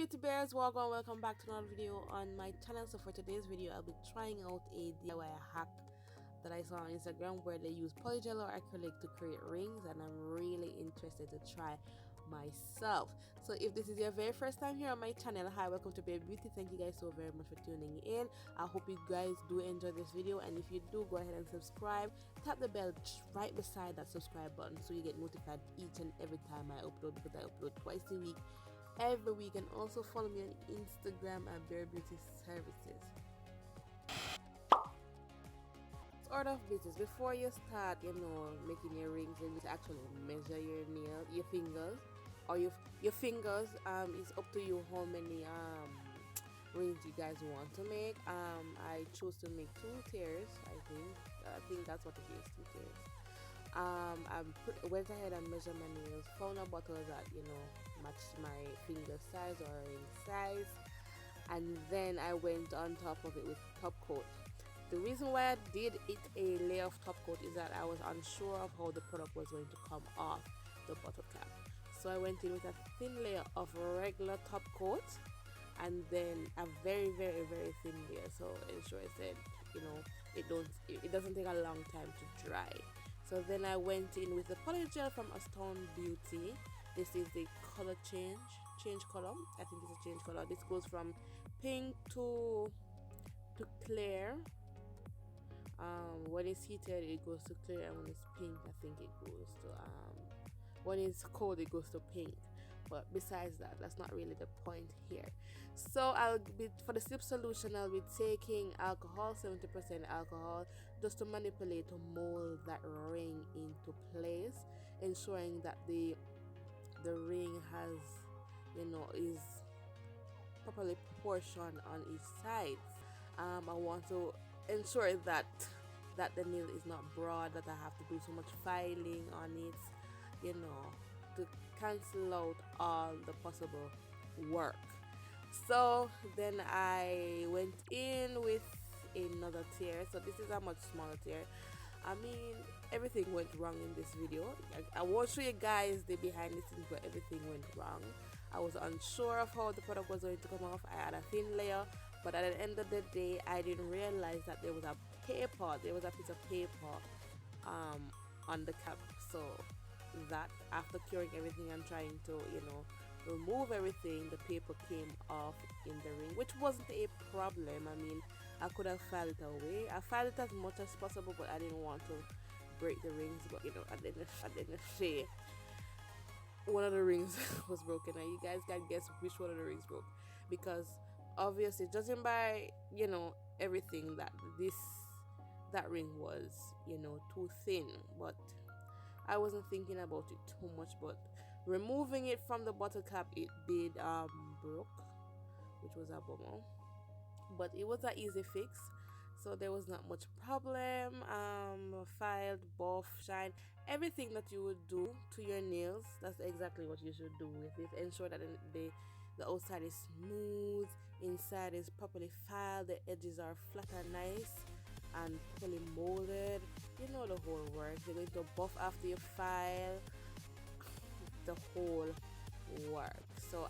beauty bears, Waah Gwaan. Welcome back to another video on my channel. So for today's video, I'll be trying out a DIY hack that I saw on Instagram where they use polygel or acrylic to create rings, and I'm really interested to try myself. So if this is your very first time here on my channel, hi, welcome to BareBeauty. Thank you guys so very much for tuning in. I hope you guys do enjoy this video, and if you do, go ahead and subscribe. Tap the bell right beside that subscribe button so you get notified each and every time I upload, because I upload twice a week every week. And also follow me on Instagram at BareBeauty Services. Order of business: before you start, making your rings, you need to actually measure your nail, your fingers, or your fingers. It's up to you how many rings you guys want to make. I chose to make 2 tiers. I think that's what it is, 2 tiers. I went ahead and measured my nails, found a bottle that matched my finger size or ring size, and then I went on top of it with top coat. The reason why I did it a layer of top coat is that I was unsure of how the product was going to come off the bottle cap. So I went in with a thin layer of regular top coat and then a very thin layer, so ensure I said it doesn't take a long time to dry. So then I went in with the polygel from Astound Beauty. This is the color change color. I think it's a change color. This goes from pink to clear. When it's heated, it goes to clear, and when it's pink, I think it goes to when it's cold, it goes to pink. But besides that, that's not really the point here. So for the slip solution, I'll be taking alcohol, 70% alcohol, just to manipulate, to mold that ring into place, ensuring that the ring has is properly proportioned on each side. I want to ensure that the nail is not broad, that I have to do so much filing on it, to cancel out all the possible work. So then I went in with another tier. So this is a much smaller tier. I mean, everything went wrong in this video. I won't show you guys the behind the scenes, but everything went wrong. I was unsure of how the product was going to come off. I had a thin layer, but at the end of the day, I didn't realize that there was a piece of paper on the cap. So that after curing everything and trying to remove everything, the paper came off in the ring, which wasn't a problem. I mean, I could have filed it away. I filed it as much as possible, but I didn't want to break the rings. But I didn't say one of the rings was broken, and you guys can guess which one of the rings broke, because obviously, judging by everything, that ring was too thin. But I wasn't thinking about it too much. But removing it from the bottle cap, it did broke, which was a bummer. But it was an easy fix, so there was not much problem. Filed, buff, shine, everything that you would do to your nails, that's exactly what you should do with it. Ensure that the outside is smooth, inside is properly filed, the edges are flat and nice and properly molded. The whole work. You're going to buff after you file, the whole work. So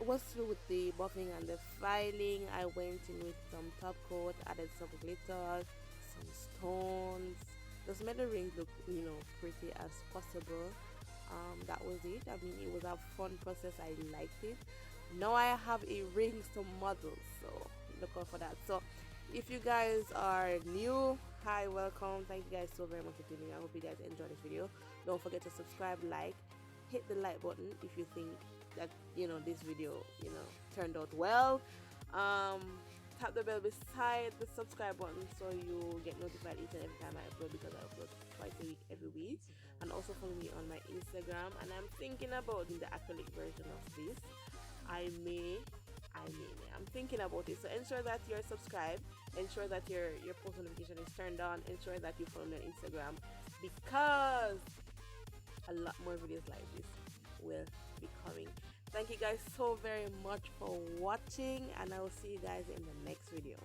was through with the buffing and the filing. I went in with some top coat, added some glitter, some stones, just made the rings look, pretty as possible. That was it. I mean, it was a fun process. I liked it. Now I have a rings to model, so look out for that. So if you guys are new, hi, welcome. Thank you guys so very much for tuning in. I hope you guys enjoyed this video. Don't forget to subscribe, like, hit the like button if you think that this video turned out well. Tap the bell beside the subscribe button so you get notified each and every time I upload, because I upload twice a week every week. And also follow me on my Instagram, and I'm thinking about the acrylic version of this. I'm thinking about it. So ensure that you're subscribed, ensure that your post notification is turned on, ensure that you follow me on Instagram, because a lot more videos like this will be coming. Thank you guys so very much for watching, and I will see you guys in the next video.